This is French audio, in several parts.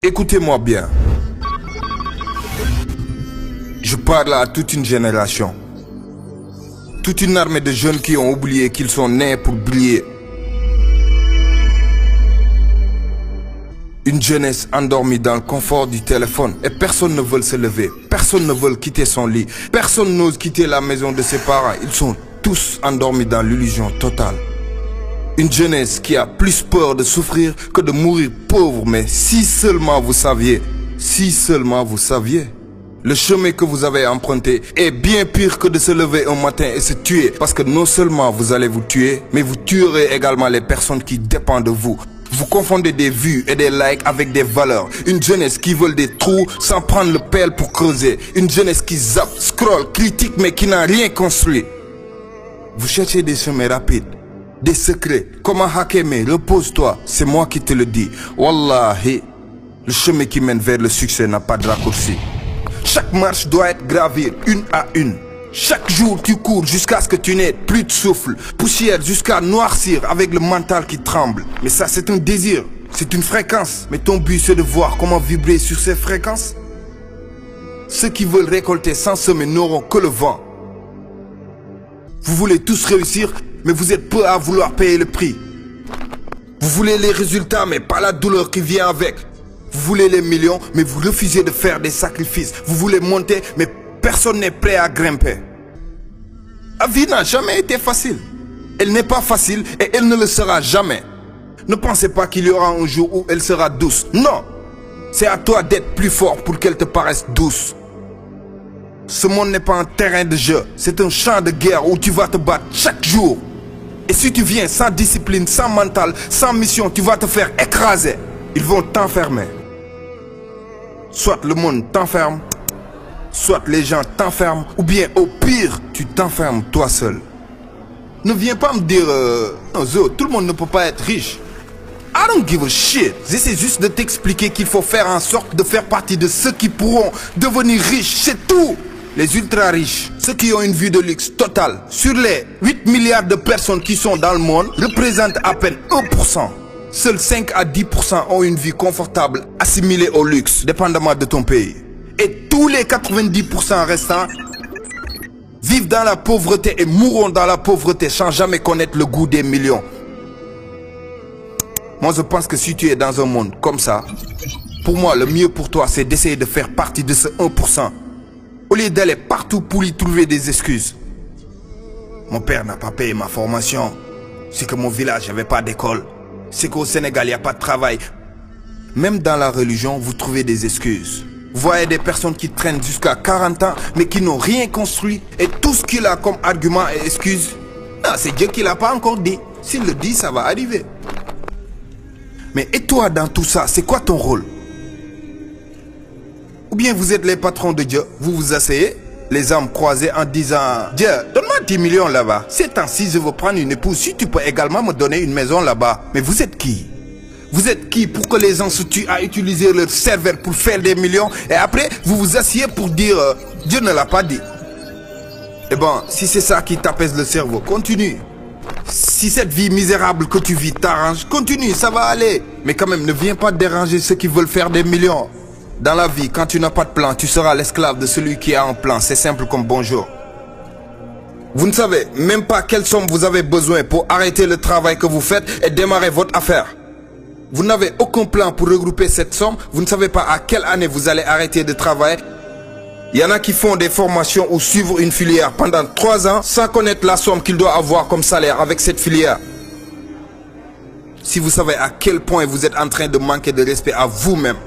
Écoutez-moi bien. Je parle à toute une génération. Toute une armée de jeunes qui ont oublié qu'ils sont nés pour briller. Une jeunesse endormie dans le confort du téléphone et personne ne veut se lever. Personne ne veut quitter son lit. Personne n'ose quitter la maison de ses parents. Ils sont tous endormis dans l'illusion totale. Une jeunesse qui a plus peur de souffrir que de mourir pauvre. Mais si seulement vous saviez, le chemin que vous avez emprunté est bien pire que de se lever un matin et se tuer. Parce que non seulement vous allez vous tuer, mais vous tuerez également les personnes qui dépendent de vous. Vous confondez des vues et des likes avec des valeurs. Une jeunesse qui veut des trous sans prendre le pelle pour creuser. Une jeunesse qui zappe, scrolle, critique mais qui n'a rien construit. Vous cherchez des chemins rapides, des secrets. Comment hacker, mais repose-toi, c'est moi qui te le dis. Wallahi, le chemin qui mène vers le succès n'a pas de raccourci. Chaque marche doit être gravie une à une. Chaque jour tu cours jusqu'à ce que tu n'aies plus de souffle. Poussière jusqu'à noircir avec le mental qui tremble. Mais ça c'est un désir, c'est une fréquence. Mais ton but c'est de voir comment vibrer sur ces fréquences. Ceux qui veulent récolter sans semer n'auront que le vent. Vous voulez tous réussir, mais vous êtes peu à vouloir payer le prix. Vous voulez les résultats, mais pas la douleur qui vient avec. Vous voulez les millions, mais vous refusez de faire des sacrifices. Vous voulez monter, mais personne n'est prêt à grimper. La vie n'a jamais été facile. Elle n'est pas facile et elle ne le sera jamais. Ne pensez pas qu'il y aura un jour où elle sera douce. Non, c'est à toi d'être plus fort pour qu'elle te paraisse douce. Ce monde n'est pas un terrain de jeu, c'est un champ de guerre où tu vas te battre chaque jour. Et si tu viens sans discipline, sans mental, sans mission, tu vas te faire écraser. Ils vont t'enfermer. Soit le monde t'enferme, soit les gens t'enferment, ou bien au pire, tu t'enfermes toi seul. Ne viens pas me dire, non Zo, tout le monde ne peut pas être riche. I don't give a shit. J'essaie juste de t'expliquer qu'il faut faire en sorte de faire partie de ceux qui pourront devenir riches, c'est tout. Les ultra riches, ceux qui ont une vie de luxe totale, sur les 8 milliards de personnes qui sont dans le monde, représentent à peine 1%. Seuls 5 à 10% ont une vie confortable, assimilée au luxe, dépendamment de ton pays. Et tous les 90% restants vivent dans la pauvreté et mourront dans la pauvreté sans jamais connaître le goût des millions. Moi je pense que si tu es dans un monde comme ça, pour moi le mieux pour toi c'est d'essayer de faire partie de ce 1%. Au lieu d'aller partout pour y trouver des excuses. Mon père n'a pas payé ma formation. C'est que mon village n'avait pas d'école. C'est qu'au Sénégal il n'y a pas de travail. Même dans la religion vous trouvez des excuses. Vous voyez des personnes qui traînent jusqu'à 40 ans mais qui n'ont rien construit. Et tout ce qu'il a comme argument et excuse, non, c'est Dieu qui l'a pas encore dit. S'il le dit, ça va arriver. Mais et toi dans tout ça, c'est quoi ton rôle? Ou bien vous êtes les patrons de Dieu, vous vous asseyez, les armes croisées en disant Dieu, donne-moi 10 millions là-bas. Ces temps-ci, je veux prendre une épouse, si tu peux également me donner une maison là-bas. Mais vous êtes qui? Vous êtes qui pour que les gens se tuent à utiliser leur cerveau pour faire des millions et après vous vous asseyez pour dire Dieu ne l'a pas dit. Eh bon, si c'est ça qui t'apaise le cerveau, continue. Si cette vie misérable que tu vis t'arrange, continue, ça va aller. Mais quand même, ne viens pas déranger ceux qui veulent faire des millions. Dans la vie, quand tu n'as pas de plan, tu seras l'esclave de celui qui a un plan. C'est simple comme bonjour. Vous ne savez même pas quelle somme vous avez besoin pour arrêter le travail que vous faites et démarrer votre affaire. Vous n'avez aucun plan pour regrouper cette somme. Vous ne savez pas à quelle année vous allez arrêter de travailler. Il y en a qui font des formations ou suivent une filière pendant 3 ans sans connaître la somme qu'ils doivent avoir comme salaire avec cette filière. Si vous savez à quel point vous êtes en train de manquer de respect à vous-même.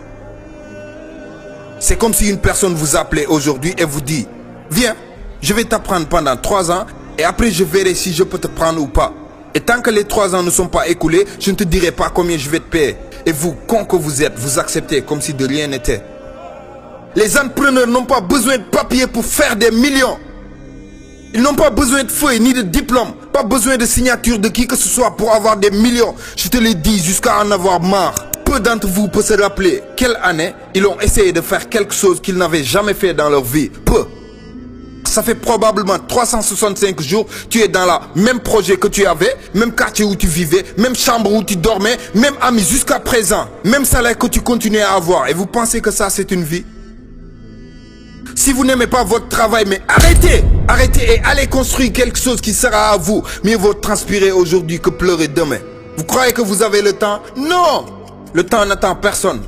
C'est comme si une personne vous appelait aujourd'hui et vous dit viens, je vais t'apprendre pendant 3 ans et après je verrai si je peux te prendre ou pas. Et tant que les 3 ans ne sont pas écoulés, je ne te dirai pas combien je vais te payer. Et vous, con que vous êtes, vous acceptez comme si de rien n'était. Les entrepreneurs n'ont pas besoin de papier pour faire des millions. Ils n'ont pas besoin de feuilles ni de diplôme. Pas besoin de signature de qui que ce soit pour avoir des millions. Je te l'ai dit jusqu'à en avoir marre. Peu d'entre vous peuvent se rappeler quelle année ils ont essayé de faire quelque chose qu'ils n'avaient jamais fait dans leur vie. Peu. Ça fait probablement 365 jours, tu es dans le même projet que tu avais, même quartier où tu vivais, même chambre où tu dormais, même ami jusqu'à présent, même salaire que tu continues à avoir. Et vous pensez que ça, c'est une vie? Si vous n'aimez pas votre travail, mais arrêtez et allez construire quelque chose qui sera à vous. Mieux vaut transpirer aujourd'hui que pleurer demain. Vous croyez que vous avez le temps? Non! Le temps n'attend personne.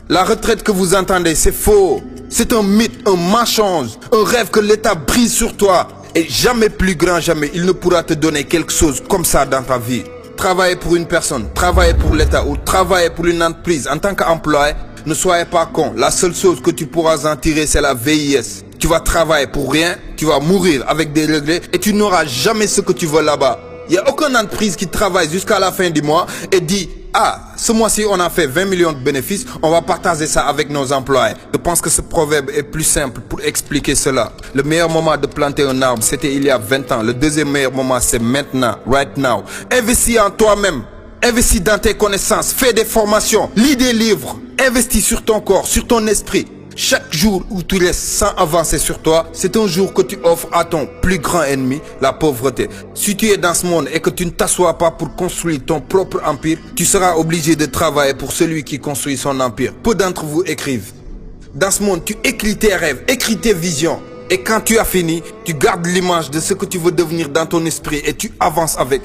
La retraite que vous entendez, c'est faux. C'est un mythe, un mensonge, un rêve que l'État brise sur toi. Et jamais plus grand, jamais, il ne pourra te donner quelque chose comme ça dans ta vie. Travailler pour une personne, travailler pour l'État ou travailler pour une entreprise en tant qu'employé, ne soyez pas con. La seule chose que tu pourras en tirer, c'est la vieillesse. Tu vas travailler pour rien, tu vas mourir avec des regrets et tu n'auras jamais ce que tu veux là-bas. Il n'y a aucune entreprise qui travaille jusqu'à la fin du mois et dit « Ah, ce mois-ci, on a fait 20 millions de bénéfices, on va partager ça avec nos employés. » Je pense que ce proverbe est plus simple pour expliquer cela. Le meilleur moment de planter un arbre, c'était il y a 20 ans. Le deuxième meilleur moment, c'est maintenant, right now. Investis en toi-même. Investis dans tes connaissances, fais des formations, lis des livres, investis sur ton corps, sur ton esprit. Chaque jour où tu laisses sans avancer sur toi, c'est un jour que tu offres à ton plus grand ennemi, la pauvreté. Si tu es dans ce monde et que tu ne t'assois pas pour construire ton propre empire, tu seras obligé de travailler pour celui qui construit son empire. Peu d'entre vous écrivent. Dans ce monde, tu écris tes rêves, écris tes visions. Et quand tu as fini, tu gardes l'image de ce que tu veux devenir dans ton esprit et tu avances avec.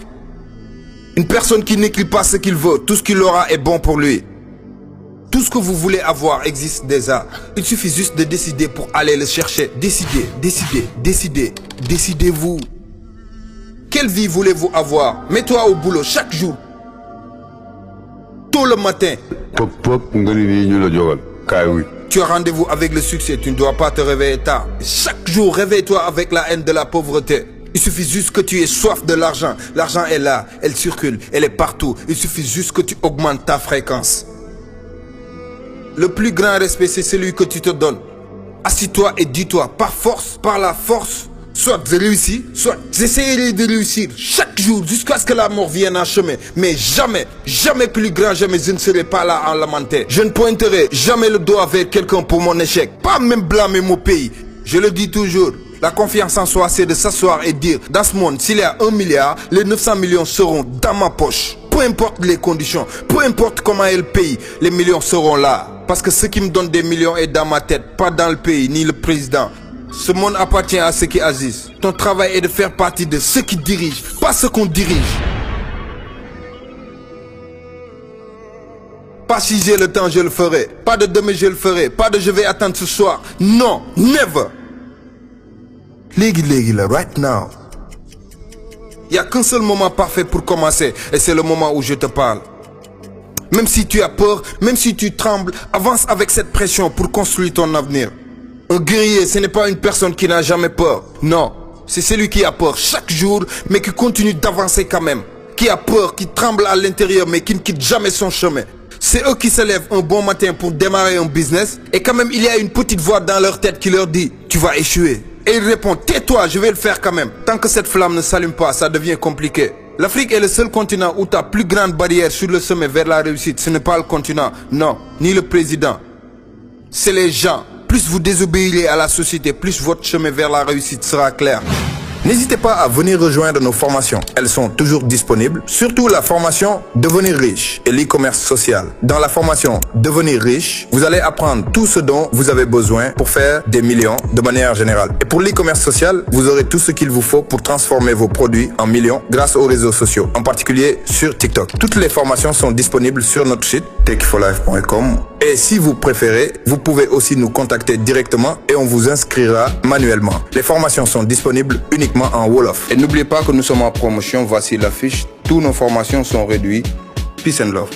Une personne qui n'écrit pas ce qu'il veut, tout ce qu'il aura est bon pour lui. Tout ce que vous voulez avoir existe déjà. Il suffit juste de décider pour aller le chercher. Décidez-vous. Quelle vie voulez-vous avoir? Mets-toi au boulot chaque jour. Tôt le matin. Tu as rendez-vous avec le succès, tu ne dois pas te réveiller tard. Chaque jour, réveille-toi avec la haine de la pauvreté. Il suffit juste que tu aies soif de l'argent. L'argent est là, elle circule, elle est partout. Il suffit juste que tu augmentes ta fréquence. Le plus grand respect, c'est celui que tu te donnes. Assis-toi et dis-toi, par force, par la force, soit je réussis, soit j'essaierai de réussir chaque jour jusqu'à ce que la mort vienne en chemin. Mais jamais, jamais plus grand, jamais je ne serai pas là en lamenter. Je ne pointerai jamais le doigt vers quelqu'un pour mon échec. Pas même blâmer mon pays. Je le dis toujours. La confiance en soi, c'est de s'asseoir et dire, dans ce monde, s'il y a 1 milliard, les 900 millions seront dans ma poche. Peu importe les conditions, peu importe comment est le pays, les millions seront là. Parce que ce qui me donne des millions est dans ma tête, pas dans le pays, ni le président. Ce monde appartient à ceux qui agissent. Ton travail est de faire partie de ceux qui dirigent, pas ceux qu'on dirige. Pas si j'ai le temps, je le ferai. Pas de demain, je le ferai. Pas de je vais attendre ce soir. Non, never. Légui, là, right now. Il n'y a qu'un seul moment parfait pour commencer. Et c'est le moment où je te parle. Même si tu as peur, même si tu trembles, avance avec cette pression pour construire ton avenir. Un guerrier, ce n'est pas une personne qui n'a jamais peur. Non, c'est celui qui a peur chaque jour, mais qui continue d'avancer quand même. Qui a peur, qui tremble à l'intérieur, mais qui ne quitte jamais son chemin. C'est eux qui se lèvent un bon matin pour démarrer un business. Et quand même, il y a une petite voix dans leur tête qui leur dit « Tu vas échouer ». Et ils répondent « Tais-toi, je vais le faire quand même ». Tant que cette flamme ne s'allume pas, ça devient compliqué. L'Afrique est le seul continent où ta plus grande barrière sur le sommet vers la réussite, ce n'est pas le continent, non, ni le président. C'est les gens. Plus vous désobéirez à la société, plus votre chemin vers la réussite sera clair. N'hésitez pas à venir rejoindre nos formations. Elles sont toujours disponibles, surtout la formation Devenir riche et l'e-commerce social. Dans la formation Devenir riche, vous allez apprendre tout ce dont vous avez besoin pour faire des millions de manière générale. Et pour l'e-commerce social, vous aurez tout ce qu'il vous faut pour transformer vos produits en millions grâce aux réseaux sociaux, en particulier sur TikTok. Toutes les formations sont disponibles sur notre site techforlife.com. Et si vous préférez, vous pouvez aussi nous contacter directement et on vous inscrira manuellement. Les formations sont disponibles uniquement en Wolof. Et n'oubliez pas que nous sommes en promotion, voici l'affiche. Toutes nos formations sont réduites. Peace and love.